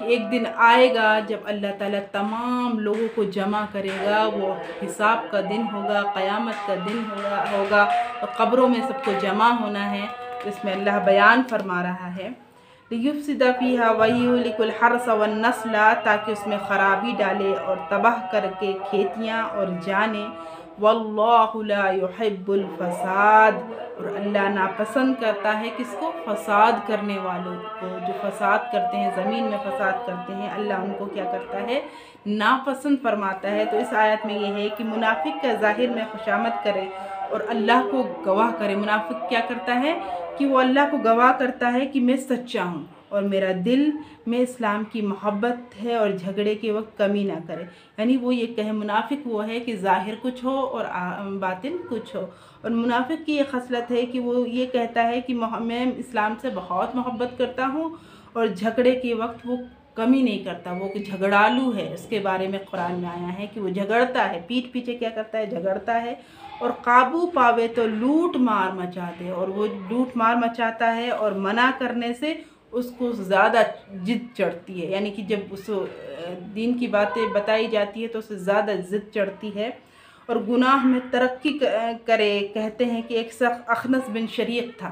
کہ ایک دن آئے گا جب اللہ تعالیٰ تمام لوگوں کو جمع کرے گا، وہ حساب کا دن ہوگا، قیامت کا دن ہوگا اور قبروں میں سب کو جمع ہونا ہے۔ اس میں اللہ بیان فرما رہا ہے لِيُفْسِدَ فِيهَا وَيُهْلِكُ الْحَرْثَ وَالنَّسْلَ، تاکہ اس میں خرابی ڈالے اور تباہ کر کے کھیتیاں اور جانیں۔ وَاللَّهُ لَا يُحِبُّ الْفَسَادَ، اور اللہ ناپسند کرتا ہے کس کو؟ فساد کرنے والوں کو، جو فساد کرتے ہیں، زمین میں فساد کرتے ہیں، اللہ ان کو کیا کرتا ہے؟ ناپسند فرماتا ہے۔ تو اس آیت میں یہ ہے کہ منافق کا ظاہر میں خوشامد کرے اور اللہ کو گواہ کرے۔ منافق کیا کرتا ہے کہ وہ اللہ کو گواہ کرتا ہے کہ میں سچا ہوں اور میرا دل میں اسلام کی محبت ہے، اور جھگڑے کے وقت کمی نہ کرے۔ یعنی وہ یہ کہے، منافق وہ ہے کہ ظاہر کچھ ہو اور باطن کچھ ہو۔ اور منافق کی یہ خصلت ہے کہ وہ یہ کہتا ہے کہ میں اسلام سے بہت محبت کرتا ہوں، اور جھگڑے کے وقت وہ کمی نہیں کرتا، وہ کہ جھگڑالو ہے۔ اس کے بارے میں قرآن میں آیا ہے کہ وہ جھگڑتا ہے، پیٹھ پیچھے کیا کرتا ہے؟ جھگڑتا ہے، اور قابو پاوے تو لوٹ مار مچا دے، اور وہ لوٹ مار مچاتا ہے، اور منع کرنے سے اس کو زیادہ ضد چڑھتی ہے۔ یعنی کہ جب اس دین کی باتیں بتائی جاتی ہے تو اسے زیادہ ضد چڑھتی ہے، اور گناہ میں ترقی کرے۔ کہتے ہیں کہ ایک شخص اخنس بن شریق تھا،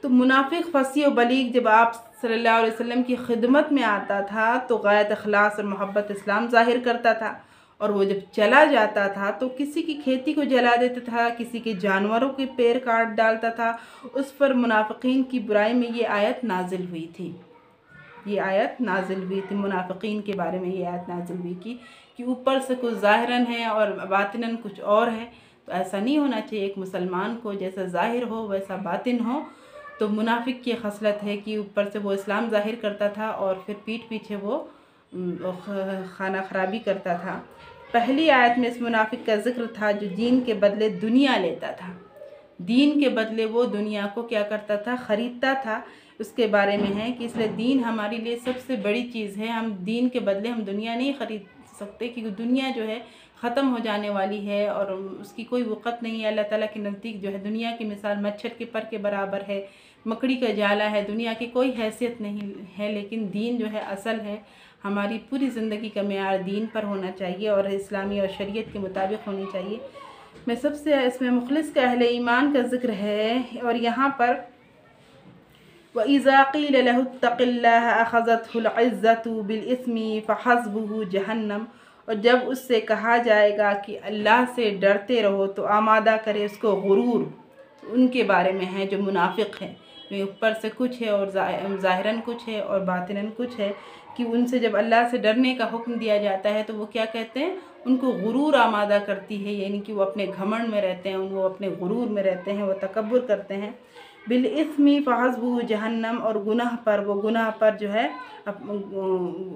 تو منافق فصیح و بلیغ جب آپ صلی اللہ علیہ وسلم کی خدمت میں آتا تھا تو غایت اخلاص اور محبت اسلام ظاہر کرتا تھا، اور وہ جب چلا جاتا تھا تو کسی کی کھیتی کو جلا دیتا تھا، کسی کے جانوروں کے پیر کاٹ ڈالتا تھا۔ اس پر منافقین کی برائی میں یہ آیت نازل ہوئی تھی۔ یہ آیت نازل ہوئی تھی منافقین کے بارے میں، یہ آیت نازل ہوئی کہ اوپر سے کچھ ظاہراً ہے اور باطناً کچھ اور ہے۔ تو ایسا نہیں ہونا چاہیے، ایک مسلمان کو جیسا ظاہر ہو ویسا باطن ہو۔ تو منافق کی خصلت ہے کہ اوپر سے وہ اسلام ظاہر کرتا تھا اور پھر پیٹھ پیچھے وہ خانہ خرابی کرتا تھا۔ پہلی آیت میں اس منافق کا ذکر تھا جو دین کے بدلے دنیا لیتا تھا۔ دین کے بدلے وہ دنیا کو کیا کرتا تھا؟ خریدتا تھا۔ اس کے بارے میں ہے کہ اس لیے دین ہمارے لیے سب سے بڑی چیز ہے۔ ہم دین کے بدلے ہم دنیا نہیں خرید سکتے، کیونکہ دنیا جو ہے ختم ہو جانے والی ہے اور اس کی کوئی وقت نہیں ہے۔ اللہ تعالیٰ کے نزدیک جو ہے دنیا کی مثال مچھر کے پر کے برابر ہے، مکڑی کا جالا ہے، دنیا کی کوئی حیثیت نہیں ہے۔ لیکن دین جو ہے اصل ہے۔ ہماری پوری زندگی کا معیار دین پر ہونا چاہیے اور اسلامی اور شریعت کے مطابق ہونی چاہیے۔ میں سب سے اس میں مخلص کا اہل ایمان کا ذکر ہے، اور یہاں پر وَإِذَا قِيلَ لَهُ اتَّقِ اللَّهَ أَخَذَتْهُ الْعِزَّةُ بِالْإِثْمِ فَحَسْبُهُ جَهَنَّمُ، اور جب اس سے کہا جائے گا کہ اللہ سے ڈرتے رہو تو آمادہ کرے اس کو غرور۔ ان کے بارے میں ہے جو منافق ہیں، اوپر سے کچھ ہے اور ظاہراً کچھ ہے اور باطناً کچھ ہے، کہ ان سے جب اللہ سے ڈرنے کا حکم دیا جاتا ہے تو وہ کیا کہتے ہیں؟ ان کو غرور آمادہ کرتی ہے، یعنی کہ وہ اپنے گھمنڈ میں رہتے ہیں، وہ اپنے غرور میں رہتے ہیں، وہ تکبر کرتے ہیں۔ بالاسم فحسبہ جہنم، اور گناہ پر وہ گناہ پر جو ہے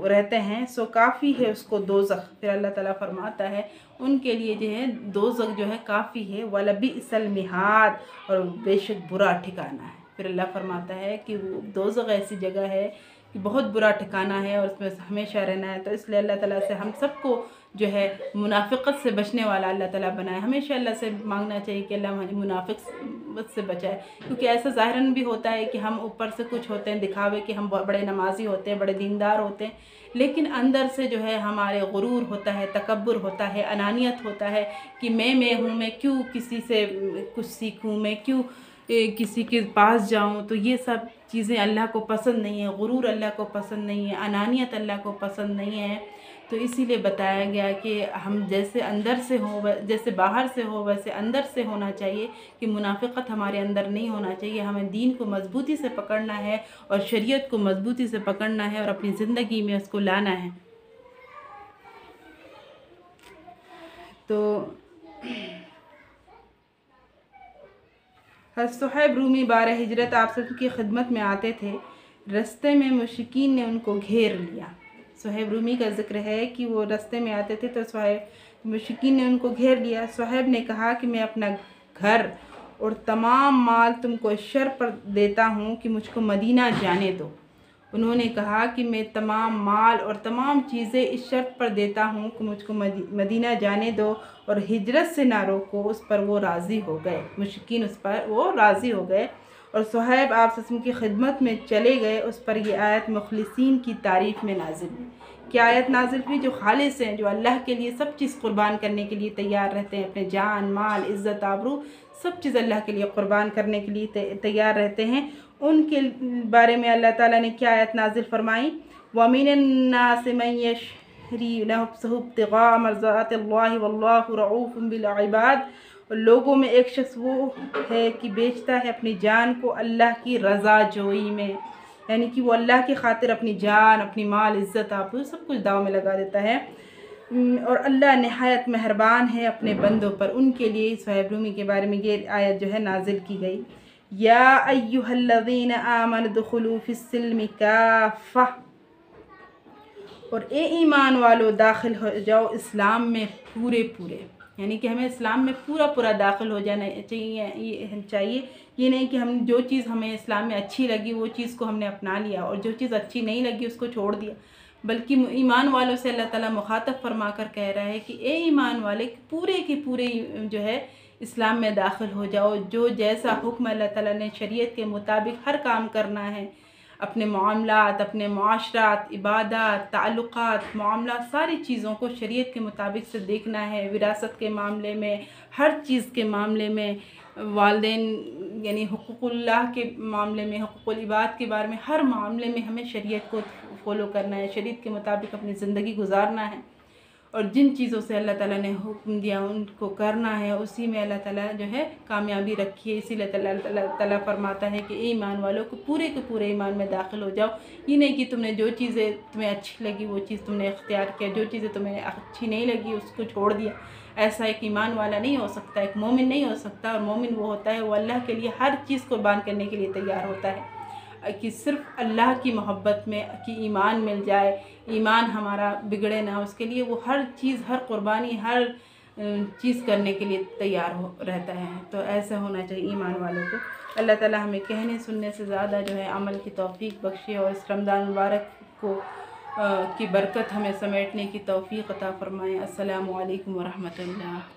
رہتے ہیں سو کافی ہے اس کو دوزخ۔ پھر اللہ تعالیٰ فرماتا ہے ان کے لیے جو ہے دوزخ جو ہے کافی ہے، وَلَبِئْسَ الْمِہَادُ، اور بے شک برا ٹھکانہ ہے۔ پھر اللہ فرماتا ہے کہ وہ دوزخ ایسی جگہ ہے کہ بہت برا ٹھکانہ ہے اور اس میں ہمیشہ رہنا ہے۔ تو اس لیے اللہ تعالیٰ سے ہم سب کو جو ہے منافقت سے بچنے والا اللہ تعالیٰ بنائے۔ ہمیشہ اللہ سے مانگنا چاہیے کہ اللہ ہمیں منافقت سے بچائے، کیونکہ ایسا ظاہراً بھی ہوتا ہے کہ ہم اوپر سے کچھ ہوتے ہیں دکھاوے کہ ہم بڑے نمازی ہوتے ہیں، بڑے دیندار ہوتے ہیں، لیکن اندر سے جو ہے ہمارے غرور ہوتا ہے، تکبر ہوتا ہے، انانیت ہوتا ہے کہ میں ہوں، میں کیوں کسی سے کچھ سیکھوں، میں کیوں کسی کے پاس جاؤں۔ تو یہ سب چیزیں اللہ کو پسند نہیں ہیں، غرور اللہ کو پسند نہیں ہے، انانیت اللہ کو پسند نہیں ہے۔ تو اسی لیے بتایا گیا کہ ہم جیسے اندر سے ہوں، جیسے باہر سے ہو ویسے اندر سے ہونا چاہیے، کہ منافقت ہمارے اندر نہیں ہونا چاہیے۔ ہمیں دین کو مضبوطی سے پکڑنا ہے اور شریعت کو مضبوطی سے پکڑنا ہے اور اپنی زندگی میں اس کو لانا ہے۔ تو حضرت صہیب رومی بارہ ہجرت آپ سب کی خدمت میں آتے تھے، رستے میں مشرکین نے ان کو گھیر لیا۔ صہیب رومی کا ذکر ہے کہ وہ رستے میں آتے تھے تو مشرکین نے ان کو گھیر لیا۔ صہیب نے کہا کہ میں اپنا گھر اور تمام مال تم کو اس شرط پر دیتا ہوں کہ مجھ کو مدینہ جانے دو۔ انہوں نے کہا کہ میں تمام مال اور تمام چیزیں اس شرط پر دیتا ہوں کہ مجھ کو مدینہ جانے دو اور ہجرت سے نہ روکو۔ اس پر وہ راضی ہو گئے، مشرکین اس پر وہ راضی ہو گئے اور صہیب آپ صلی اللہ علیہ وسلم کی خدمت میں چلے گئے، اس پر یہ آیت مخلصین کی تعریف میں نازل ہوئی۔ کیا آیت نازل ہوئی؟ جو خالص ہیں، جو اللہ کے لیے سب چیز قربان کرنے کے لیے تیار رہتے ہیں، اپنے جان، مال، عزت، آبرو سب چیز اللہ کے لیے قربان کرنے کے لیے تیار رہتے ہیں، ان کے بارے میں اللہ تعالیٰ نے کیا آیت نازل فرمائی؟ وَمِنَ النَّاسِ مَن يَشْرِي نَفْسَهُ ابْتِغَاءَ مَرْضَاتِ اللَّهِ وَاللَّهُ رَءُوفٌ بِالْعِبَادِ۔ اور لوگوں میں ایک شخص وہ ہے کہ بیچتا ہے اپنی جان کو اللہ کی رضا جوئی میں، یعنی کہ وہ اللہ کی خاطر اپنی جان، اپنی مال، عزت، آبرو سب کچھ داؤ میں لگا دیتا ہے، اور اللہ نہایت مہربان ہے اپنے بندوں پر۔ ان کے لیے صہیب رومی کے بارے میں یہ آیت جو ہے نازل کی گئی۔ یا ایھا الذین آمنوا ادخلوا فی السلم کافہ، اور اے ایمان والو داخل ہو جاؤ اسلام میں پورے پورے، یعنی کہ ہمیں اسلام میں پورا داخل ہو جانا چاہیے۔ یہ نہیں کہ ہم جو چیز ہمیں اسلام میں اچھی لگی وہ چیز کو ہم نے اپنا لیا اور جو چیز اچھی نہیں لگی اس کو چھوڑ دیا، بلکہ ایمان والوں سے اللہ تعالیٰ مخاطب فرما کر کہہ رہا ہے کہ اے ایمان والے پورے کے پورے جو ہے اسلام میں داخل ہو جاؤ، جو جیسا حکم اللہ تعالیٰ نے شریعت کے مطابق ہر کام کرنا ہے، اپنے معاملات، اپنے معاشرات، عبادات، تعلقات، معاملات، ساری چیزوں کو شریعت کے مطابق سے دیکھنا ہے۔ وراثت کے معاملے میں، ہر چیز کے معاملے میں، والدین یعنی حقوق اللہ کے معاملے میں، حقوق العباد کے بارے میں، ہر معاملے میں ہمیں شریعت کو فالو کرنا ہے، شریعت کے مطابق اپنی زندگی گزارنا ہے، اور جن چیزوں سے اللہ تعالیٰ نے حکم دیا ان کو کرنا ہے، اسی میں اللہ تعالیٰ جو ہے کامیابی رکھی ہے۔ اسی لیے اللہ تعالیٰ فرماتا ہے کہ اے ایمان والوں کو پورے کے پورے ایمان میں داخل ہو جاؤ۔ یہ نہیں کہ تم نے جو چیزیں تمہیں اچھی لگی وہ چیز تم نے اختیار کیا، جو چیزیں تمہیں اچھی نہیں لگی اس کو چھوڑ دیا۔ ایسا ایک ایمان والا نہیں ہو سکتا، ایک مومن نہیں ہو سکتا، اور مومن وہ ہوتا ہے وہ اللہ کے لیے ہر چیز قربان کرنے کے لیے تیار ہوتا ہے کہ صرف اللہ کی محبت میں کہ ایمان مل جائے، ایمان ہمارا بگڑے نہ، اس کے لیے وہ ہر چیز، ہر قربانی، ہر چیز کرنے کے لیے تیار رہتا ہے۔ تو ایسا ہونا چاہیے ایمان والوں کو۔ اللہ تعالیٰ ہمیں کہنے سننے سے زیادہ جو ہے عمل کی توفیق بخشے، اور اس رمضان مبارک کو کی برکت ہمیں سمیٹنے کی توفیق عطا فرمائے۔ السلام علیکم ورحمۃ اللہ۔